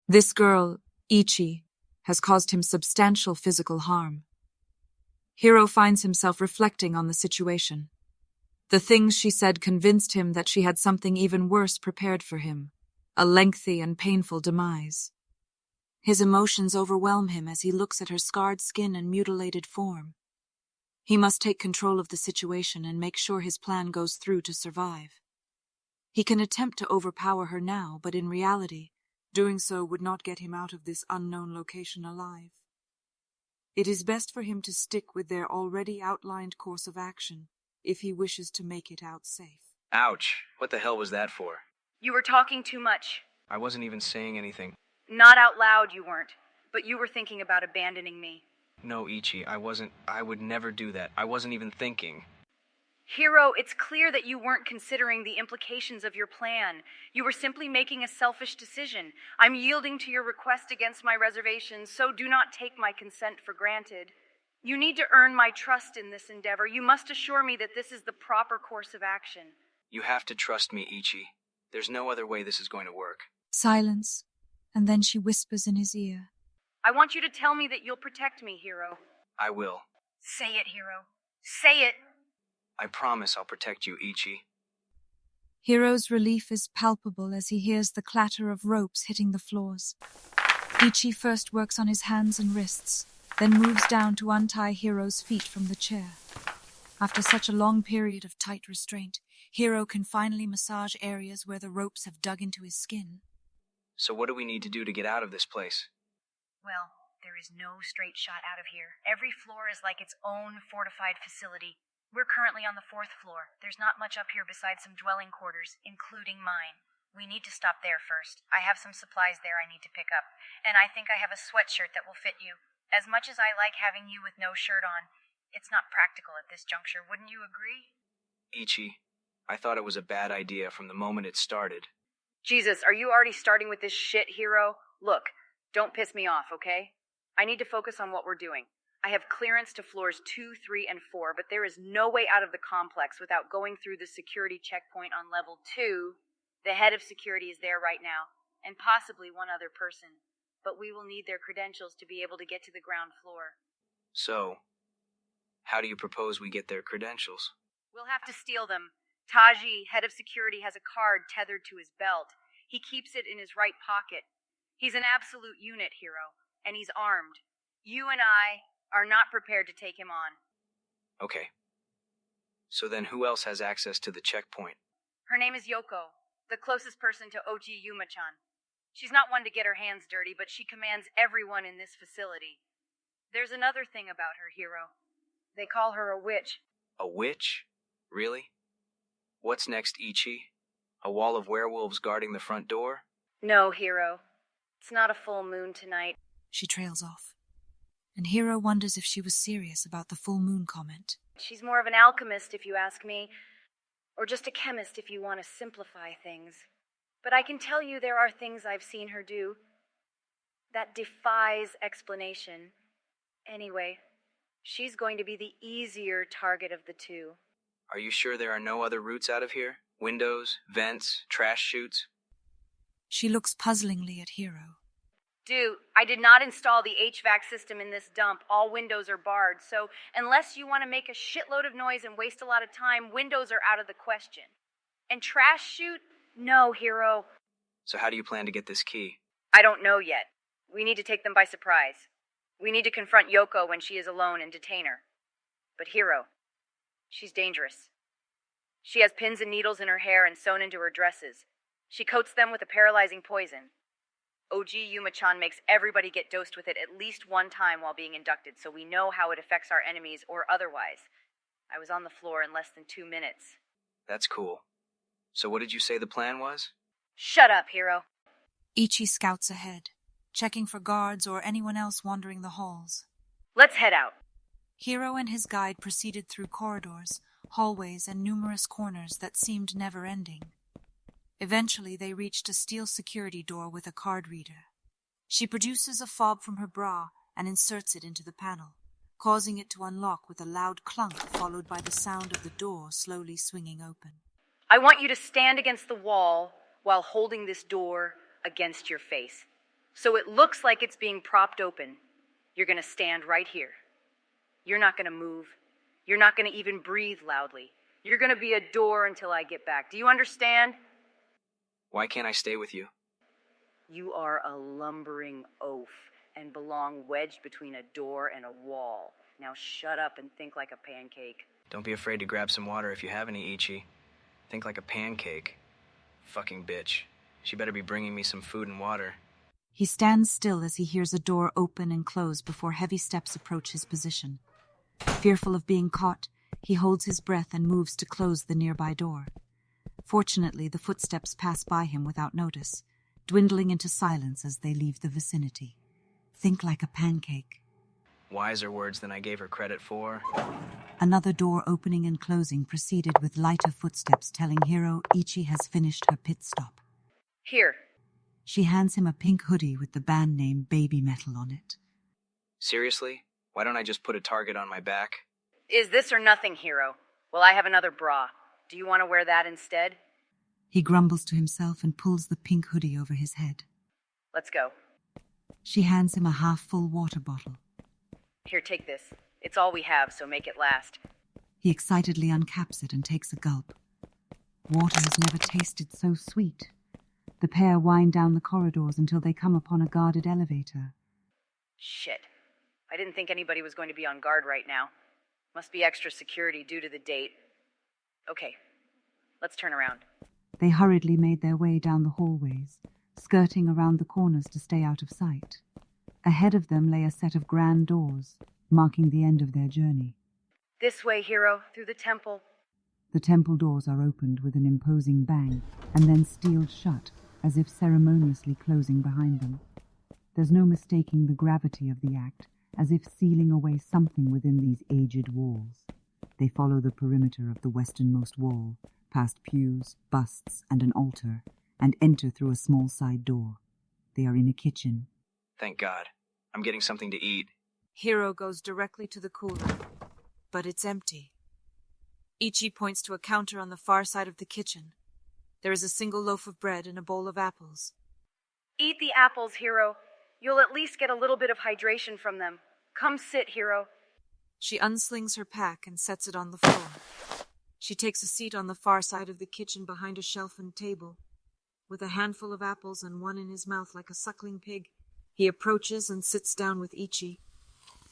This girl, Ichi, has caused him substantial physical harm. Hiro finds himself reflecting on the situation. The things she said convinced him that she had something even worse prepared for him, a lengthy and painful demise. His emotions overwhelm him as he looks at her scarred skin and mutilated form. He must take control of the situation and make sure his plan goes through to survive. He can attempt to overpower her now, but in reality, doing so would not get him out of this unknown location alive. It is best for him to stick with their already outlined course of action if he wishes to make it out safe. Ouch! What the hell was that for? You were talking too much. I wasn't even saying anything. Not out loud, you weren't. But you were thinking about abandoning me. No, Ichi, I would never do that. I wasn't even thinking. Hiro, it's clear that you weren't considering the implications of your plan. You were simply making a selfish decision. I'm yielding to your request against my reservations, so do not take my consent for granted. You need to earn my trust in this endeavor. You must assure me that this is the proper course of action. You have to trust me, Ichi. There's no other way this is going to work. Silence, and then she whispers in his ear. I want you to tell me that you'll protect me, Hiro. I will. Say it, Hiro. Say it! I promise I'll protect you, Ichi. Hiro's relief is palpable as he hears the clatter of ropes hitting the floors. Ichi first works on his hands and wrists, then moves down to untie Hiro's feet from the chair. After such a long period of tight restraint, Hiro can finally massage areas where the ropes have dug into his skin. So what do we need to do to get out of this place? Well, there is no straight shot out of here. Every floor is like its own fortified facility. We're currently on the 4th floor. There's not much up here besides some dwelling quarters, including mine. We need to stop there first. I have some supplies there I need to pick up, and I think I have a sweatshirt that will fit you. As much as I like having you with no shirt on, it's not practical at this juncture, wouldn't you agree? Ichi, I thought it was a bad idea from the moment it started. Jesus, are you already starting with this shit, Hiro? Look, don't piss me off, okay? I need to focus on what we're doing. I have clearance to floors 2, 3, and 4, but there is no way out of the complex without going through the security checkpoint on level 2. The head of security is there right now, and possibly one other person, but we will need their credentials to be able to get to the ground floor. So, how do you propose we get their credentials? We'll have to steal them. Taji, head of security, has a card tethered to his belt. He keeps it in his right pocket. He's an absolute unit, Hiro, and he's armed. You and I are not prepared to take him on. Okay. So then who else has access to the checkpoint? Her name is Yoko, the closest person to Oji Yuma-chan. She's not one to get her hands dirty, but she commands everyone in this facility. There's another thing about her, Hiro. They call her a witch. A witch? Really? What's next, Ichi? A wall of werewolves guarding the front door? No, Hiro. It's not a full moon tonight. She trails off, and Hiro wonders if she was serious about the full moon comment. She's more of an alchemist, if you ask me, or just a chemist if you want to simplify things. But I can tell you there are things I've seen her do that defies explanation. Anyway, she's going to be the easier target of the two. Are you sure there are no other routes out of here? Windows, vents, trash chutes? She looks puzzlingly at Hiro. Dude, I did not install the HVAC system in this dump. All windows are barred, so unless you want to make a shitload of noise and waste a lot of time, windows are out of the question. And trash chute? No, Hiro. So how do you plan to get this key? I don't know yet. We need to take them by surprise. We need to confront Yoko when she is alone and detain her. But Hiro, she's dangerous. She has pins and needles in her hair and sewn into her dresses. She coats them with a paralyzing poison. Oji Yuma-chan makes everybody get dosed with it at least one time while being inducted, so we know how it affects our enemies or otherwise. I was on the floor in less than 2 minutes. That's cool. So what did you say the plan was? Shut up, Hiro. Ichi scouts ahead, checking for guards or anyone else wandering the halls. Let's head out. Hiro and his guide proceeded through corridors, hallways, and numerous corners that seemed never-ending. Eventually, they reached a steel security door with a card reader. She produces a fob from her bra and inserts it into the panel, causing it to unlock with a loud clunk followed by the sound of the door slowly swinging open. I want you to stand against the wall while holding this door against your face. So it looks like it's being propped open. You're gonna stand right here. You're not gonna move. You're not gonna even breathe loudly. You're gonna be a door until I get back. Do you understand? Why can't I stay with you? You are a lumbering oaf and belong wedged between a door and a wall. Now shut up and think like a pancake. Don't be afraid to grab some water if you have any, Ichi. Think like a pancake. Fucking bitch. She better be bringing me some food and water. He stands still as he hears a door open and close before heavy steps approach his position. Fearful of being caught, he holds his breath and moves to close the nearby door. Fortunately, the footsteps pass by him without notice, dwindling into silence as they leave the vicinity. Think like a pancake. Wiser words than I gave her credit for. Another door opening and closing preceded with lighter footsteps telling Hiro Ichi has finished her pit stop. Here. She hands him a pink hoodie with the band name Baby Metal on it. Seriously? Why don't I just put a target on my back? Is this or nothing, Hiro? Well, I have another bra. Do you want to wear that instead? He grumbles to himself and pulls the pink hoodie over his head. Let's go. She hands him a half-full water bottle. Here, take this. It's all we have, so make it last. He excitedly uncaps it and takes a gulp. Water has never tasted so sweet. The pair wind down the corridors until they come upon a guarded elevator. Shit. I didn't think anybody was going to be on guard right now. Must be extra security due to the date. Okay, let's turn around. They hurriedly made their way down the hallways, skirting around the corners to stay out of sight. Ahead of them lay a set of grand doors, marking the end of their journey. This way, Hiro, through the temple. The temple doors are opened with an imposing bang, and then sealed shut, as if ceremoniously closing behind them. There's no mistaking the gravity of the act, as if sealing away something within these aged walls. They follow the perimeter of the westernmost wall, past pews, busts, and an altar, and enter through a small side door. They are in a kitchen. Thank God. I'm getting something to eat. Hiro goes directly to the cooler, but it's empty. Ichi points to a counter on the far side of the kitchen. There is a single loaf of bread and a bowl of apples. Eat the apples, Hiro. You'll at least get a little bit of hydration from them. Come sit, Hiro. She unslings her pack and sets it on the floor. She takes a seat on the far side of the kitchen behind a shelf and table. With a handful of apples and one in his mouth like a suckling pig, he approaches and sits down with Ichi.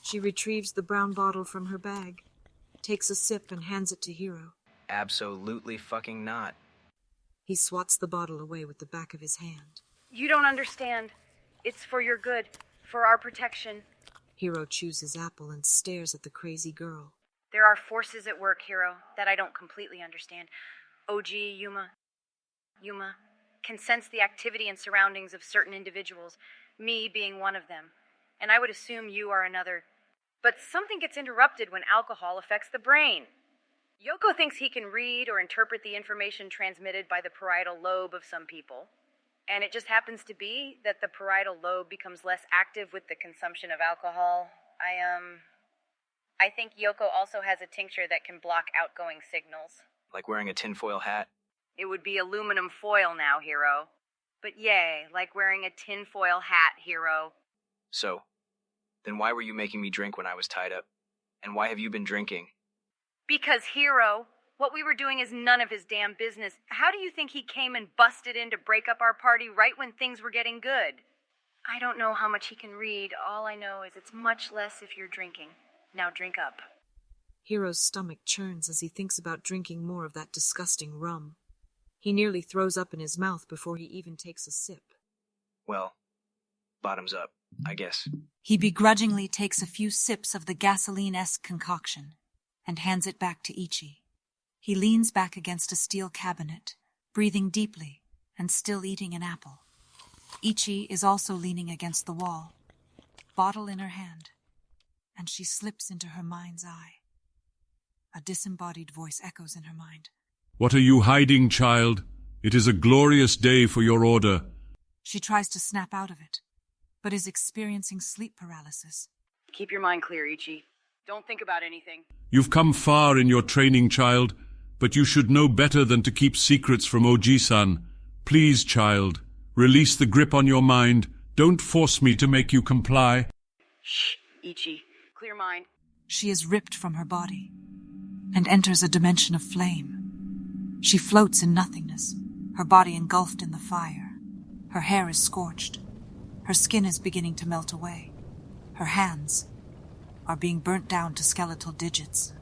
She retrieves the brown bottle from her bag, takes a sip and hands it to Hiro. Absolutely fucking not. He swats the bottle away with the back of his hand. You don't understand. It's for your good, for our protection. Hiro chews his apple and stares at the crazy girl. There are forces at work, Hiro, that I don't completely understand. OG, Yuma can sense the activity and surroundings of certain individuals, me being one of them. And I would assume you are another. But something gets interrupted when alcohol affects the brain. Yoko thinks he can read or interpret the information transmitted by the parietal lobe of some people. And it just happens to be that the parietal lobe becomes less active with the consumption of alcohol. I think Yoko also has a tincture that can block outgoing signals. Like wearing a tinfoil hat? It would be aluminum foil now, Hiro. But yay, like wearing a tinfoil hat, Hiro. So, then why were you making me drink when I was tied up? And why have you been drinking? Because, Hiro, what we were doing is none of his damn business. How do you think he came and busted in to break up our party right when things were getting good? I don't know how much he can read. All I know is it's much less if you're drinking. Now drink up. Hiro's stomach churns as he thinks about drinking more of that disgusting rum. He nearly throws up in his mouth before he even takes a sip. Well, bottoms up, I guess. He begrudgingly takes a few sips of the gasoline-esque concoction and hands it back to Ichi. He leans back against a steel cabinet, breathing deeply and still eating an apple. Ichi is also leaning against the wall, bottle in her hand, and she slips into her mind's eye. A disembodied voice echoes in her mind. What are you hiding, child? It is a glorious day for your order. She tries to snap out of it, but is experiencing sleep paralysis. Keep your mind clear, Ichi. Don't think about anything. You've come far in your training, child, but you should know better than to keep secrets from Oji-san. Please, child, release the grip on your mind. Don't force me to make you comply. Shh, Ichi. Clear mind. She is ripped from her body and enters a dimension of flame. She floats in nothingness, her body engulfed in the fire. Her hair is scorched. Her skin is beginning to melt away. Her hands are being burnt down to skeletal digits.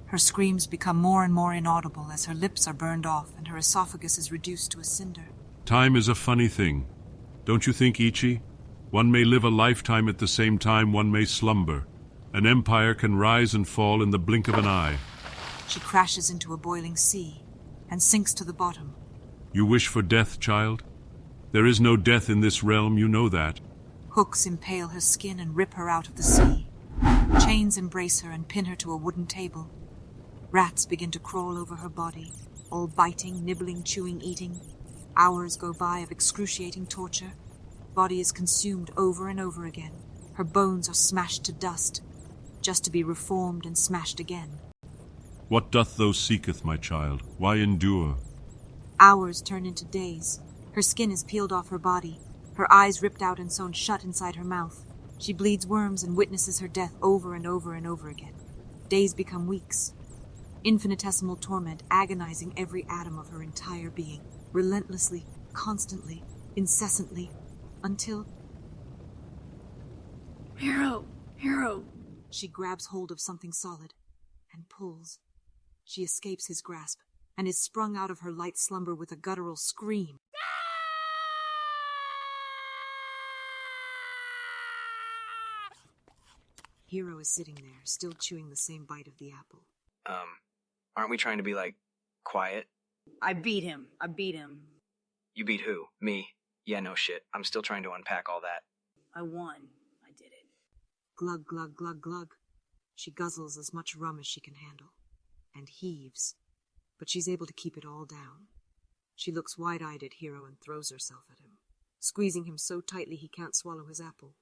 Her screams become more and more inaudible as her lips are burned off and her esophagus is reduced to a cinder. Time is a funny thing. Don't you think, Ichi? One may live a lifetime at the same time one may slumber. An empire can rise and fall in the blink of an eye. She crashes into a boiling sea and sinks to the bottom. You wish for death, child? There is no death in this realm, you know that. Hooks impale her skin and rip her out of the sea. Chains embrace her and pin her to a wooden table. Rats begin to crawl over her body, all biting, nibbling, chewing, eating. Hours go by of excruciating torture. Body is consumed over and over again. Her bones are smashed to dust, just to be reformed and smashed again. What doth thou seeketh, my child? Why endure? Hours turn into days. Her skin is peeled off her body, her eyes ripped out and sewn shut inside her mouth. She bleeds worms and witnesses her death over and over and over again. Days become weeks. Infinitesimal torment agonizing every atom of her entire being, relentlessly, constantly, incessantly, until... Hiro! Hiro! She grabs hold of something solid and pulls. She escapes his grasp and is sprung out of her light slumber with a guttural scream. Hiro is sitting there, still chewing the same bite of the apple. Aren't we trying to be, like, quiet? I beat him. You beat who? Me? Yeah, no shit. I'm still trying to unpack all that. I won. I did it. Glug, glug, glug, glug. She guzzles as much rum as she can handle, and heaves, but she's able to keep it all down. She looks wide-eyed at Hiro and throws herself at him, squeezing him so tightly he can't swallow his apple.